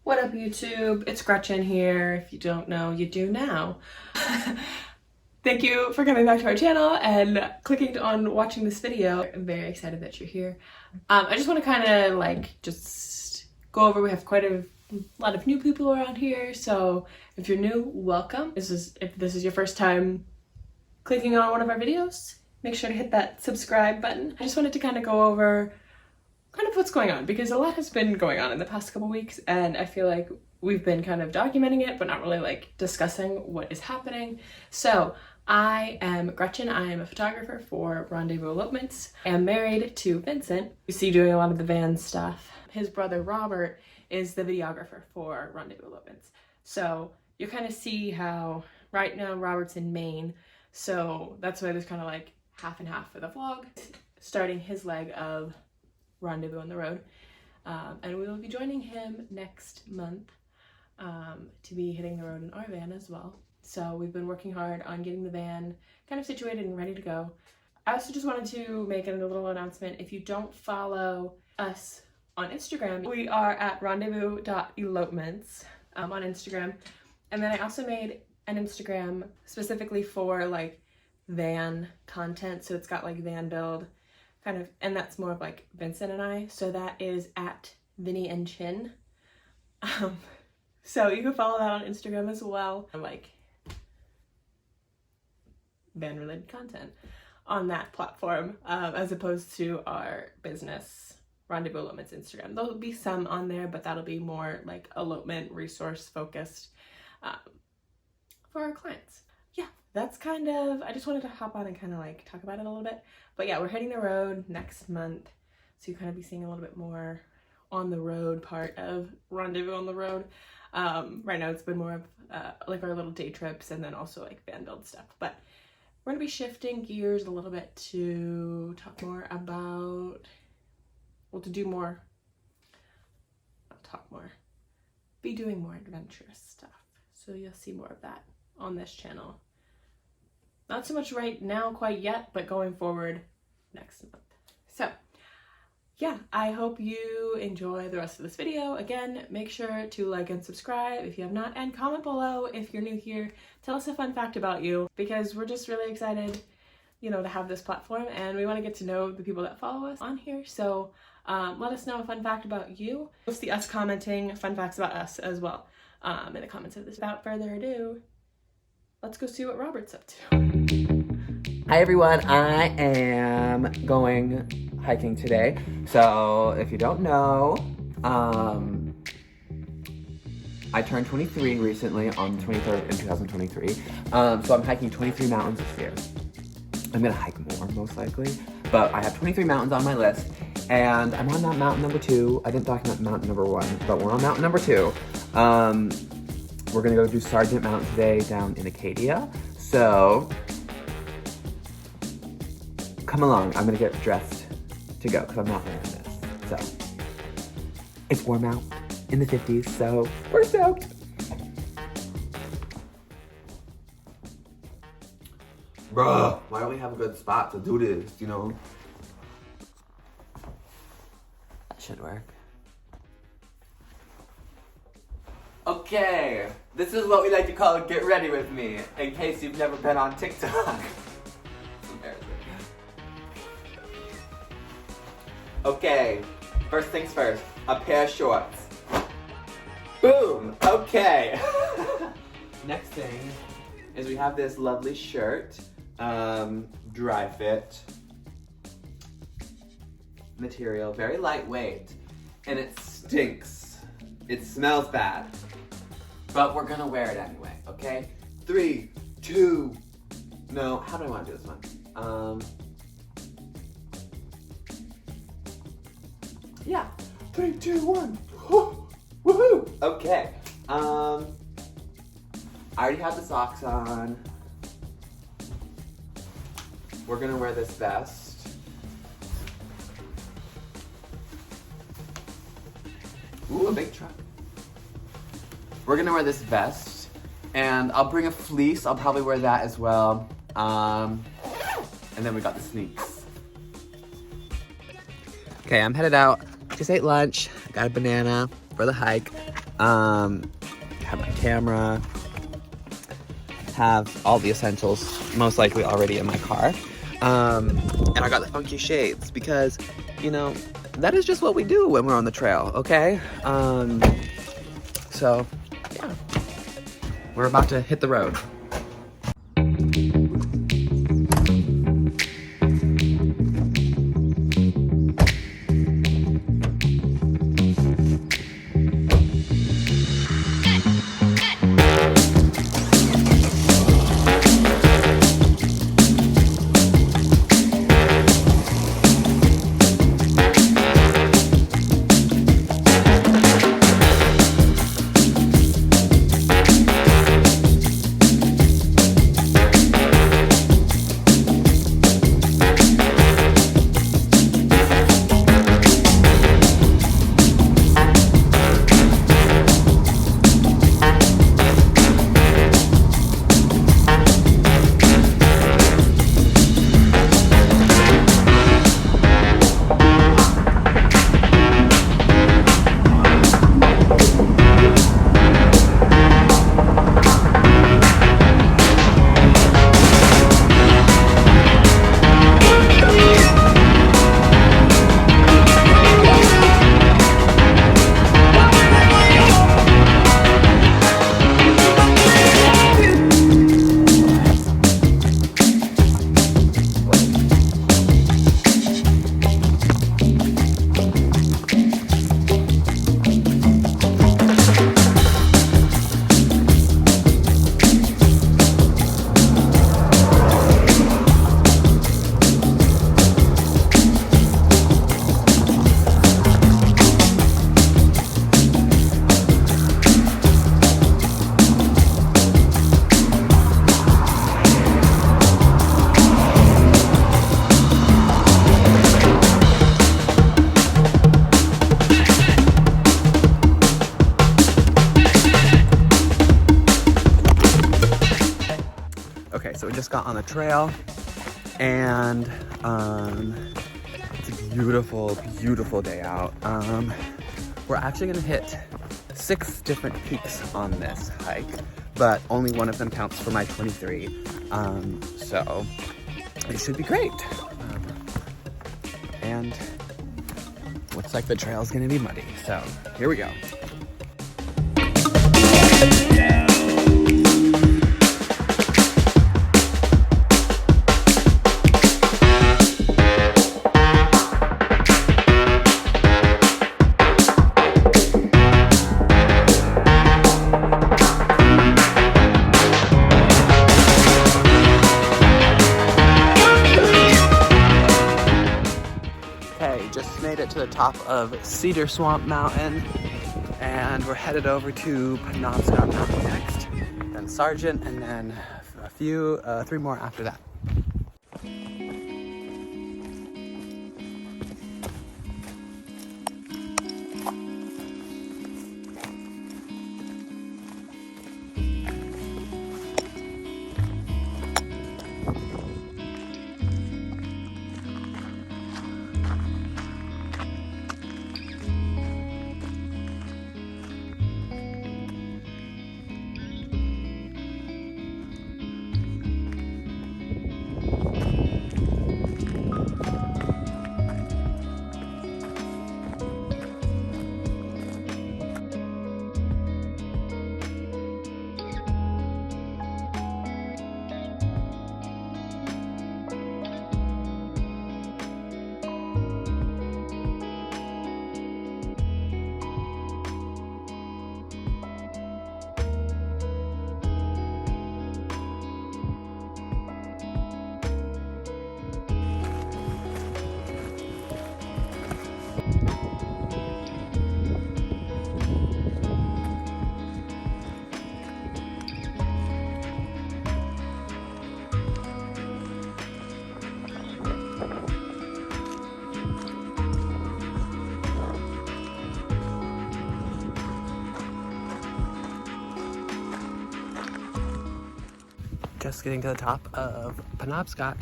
What up, YouTube? It's Gretchen here. If you don't know, you do now. Thank you for coming back to our channel and clicking on watching this video. I'm very excited that you're here. I just want to kind of just go over, we have quite a lot of new people around here, so if you're new, welcome. If this is your first time clicking on one of our videos, make sure to hit that subscribe button. I just wanted to kind of go over kind of what's going on, because a lot has been going on in the past couple weeks, and I feel like we've been kind of documenting it but not really discussing what is happening. So I am Gretchen. I am a photographer for Rendezvous Elopements. I am married to Vincent. You see doing a lot of the van stuff. His brother Robert is the videographer for Rendezvous Elopements. So you kind of see how right now Robert's in Maine, so that's why there's kind of half and half for the vlog, starting his leg of Rendezvous on the road, and we will be joining him next month to be hitting the road in our van as well. So we've been working hard on getting the van kind of situated and ready to go. I also just wanted to make a little announcement. If you don't follow us on Instagram, we are at rendezvous.elopements on Instagram, and then I also made an Instagram specifically for van content, so it's got van build kind of, and that's more of Vincent and I, so that is at Vinny and Chin. So you can follow that on Instagram as well, and van related content on that platform, as opposed to our business Rendezvous Elopements Instagram. There'll be some on there, but that'll be more elopement resource focused for our clients. Yeah, that's kind of, I just wanted to hop on and kind of talk about it a little bit. But yeah, we're hitting the road next month, so you kind of be seeing a little bit more on the road part of Rendezvous on the road. Right now it's been more of our little day trips, and then also van build stuff. But we're gonna be shifting gears a little bit to talk more about, be doing more adventurous stuff. So you'll see more of that on this channel. Not so much right now quite yet, but going forward next month. So yeah, I hope you enjoy the rest of this video. Again, make sure to like and subscribe if you have not, and comment below if you're new here. Tell us a fun fact about you, because we're just really excited, to have this platform, and we want to get to know the people that follow us on here. So let us know a fun fact about you. You'll see us commenting fun facts about us as well in the comments of this. Without further ado, let's go see what Robert's up to. Hi everyone, I am going hiking today. So if you don't know, I turned 23 recently on the 23rd in 2023. So I'm hiking 23 mountains this year. I'm gonna hike more most likely, but I have 23 mountains on my list, and I'm on that mountain number 2. I didn't document mountain number 1, but we're on mountain number 2. We're gonna go do Sargent Mountain today down in Acadia. So come along, I'm gonna get dressed to go because I'm not wearing this. So it's warm out in the 50s, so we're stoked. Bruh, why don't we have a good spot to do this, That should work. Okay, this is what we like to call Get Ready With Me, in case you've never been on TikTok. Okay, first things first, a pair of shorts. Boom, okay. Next thing is we have this lovely shirt, dry fit material, very lightweight, and it stinks. It smells bad, but we're gonna wear it anyway, okay? 3, 2, no, how do I wanna do this one? Yeah, 3, 2, 1, woohoo! Okay, I already have the socks on. We're gonna wear this vest. Ooh, a big truck. We're gonna wear this vest, and I'll bring a fleece. I'll probably wear that as well. And then we got the sneaks. Okay, I'm headed out. Just ate lunch. I got a banana. for the hike. Have my camera, have all the essentials most likely already in my car. And I got the funky shades because, you know, that is just what we do when we're on the trail, okay? So, yeah, we're about to hit the road. Okay, so we just got on the trail, and it's a beautiful, beautiful day out. We're actually gonna hit 6 different peaks on this hike, but only one of them counts for my 23. So it should be great. And looks like the trail's gonna be muddy, so here we go. Just made it to the top of Cedar Swamp Mountain, and we're headed over to Penobscot Mountain next, then Sargent, and then a few, 3 more after that. Just getting to the top of Penobscot.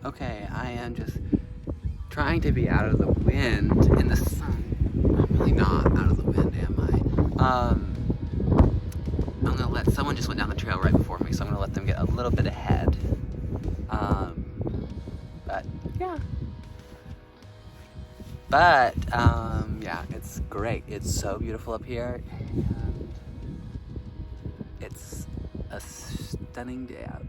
Okay, I am just trying to be out of the wind in the sun. I'm really not out of the wind, am I? I'm gonna let someone just went down the trail right before me, so I'm gonna let them get a little bit ahead. But yeah. But yeah, it's great. It's so beautiful up here. It's a stunning day out.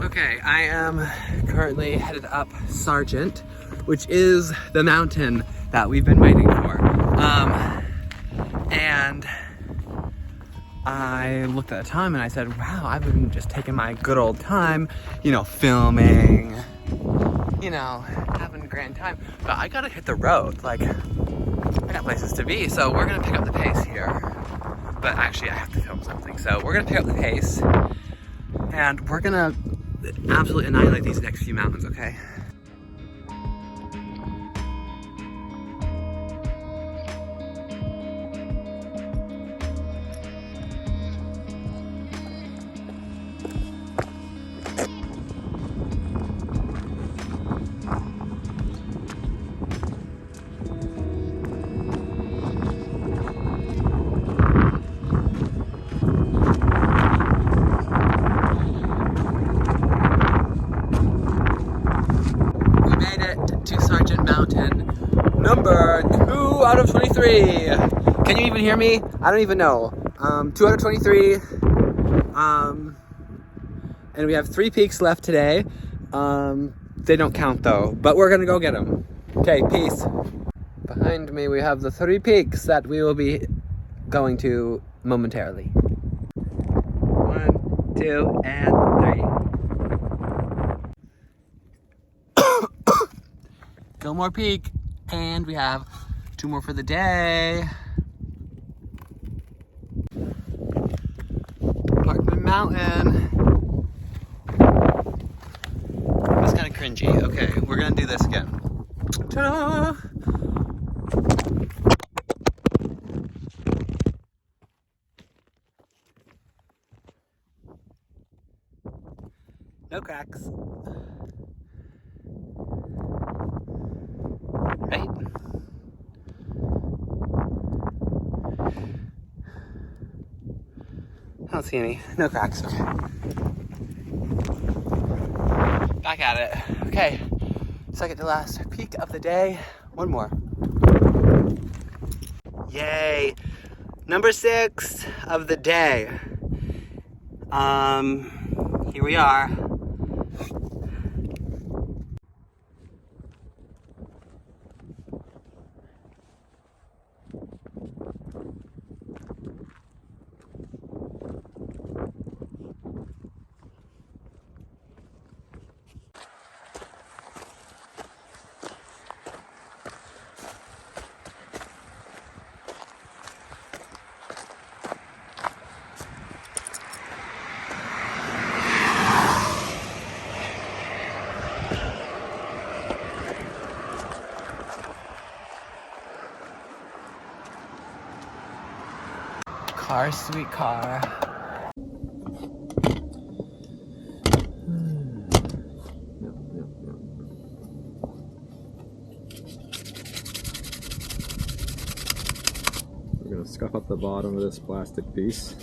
Okay, I am currently headed up Sargent, which is the mountain that we've been waiting for. And I looked at the time and I said, wow, I've been just taking my good old time, you know, filming, you know, having a grand time. But I gotta hit the road, like, I got places to be, so we're gonna pick up the pace here. But actually, I have to film something, so we're gonna pick up the pace, and we're gonna absolutely annihilate these next few mountains, okay? Sargent Mountain, number 2 out of 23. Can you even hear me? I don't even know. 2 out of 23. And we have 3 peaks left today. They don't count though, but we're gonna go get them. Okay, peace. Behind me we have the 3 peaks that we will be going to momentarily. 1, 2, and 3. Gilmore Peak, and we have 2 more for the day. Parkman Mountain. That's kind of cringy. Okay, we're gonna do this again. Ta-da! No cracks. Right? I don't see any. No cracks. Okay. Back at it. Okay. Second to last peak of the day. 1 more. Yay. Number 6 of the day. Here we are. Car, sweet car. We're gonna scuff up the bottom of this plastic piece.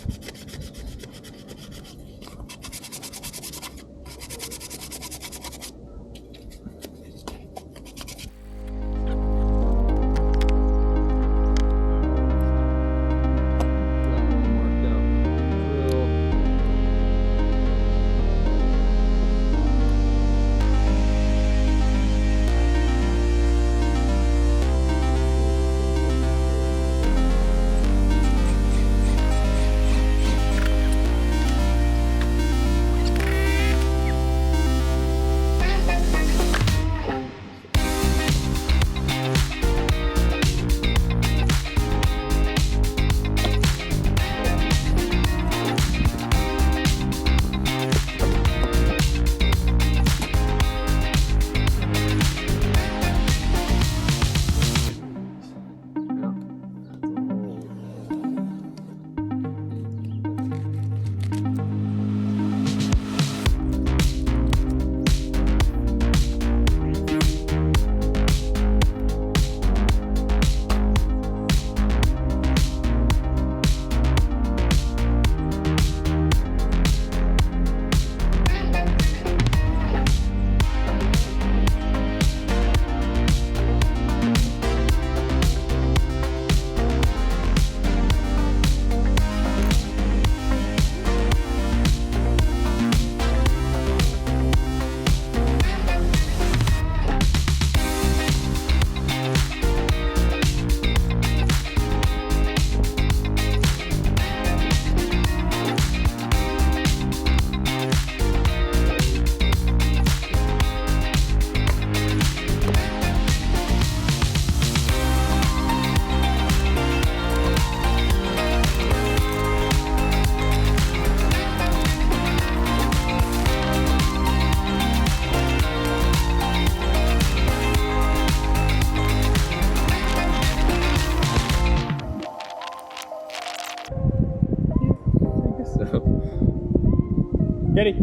Kitty.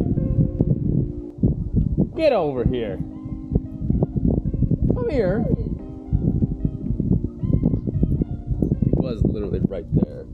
Get over here. Come here. It was literally right there.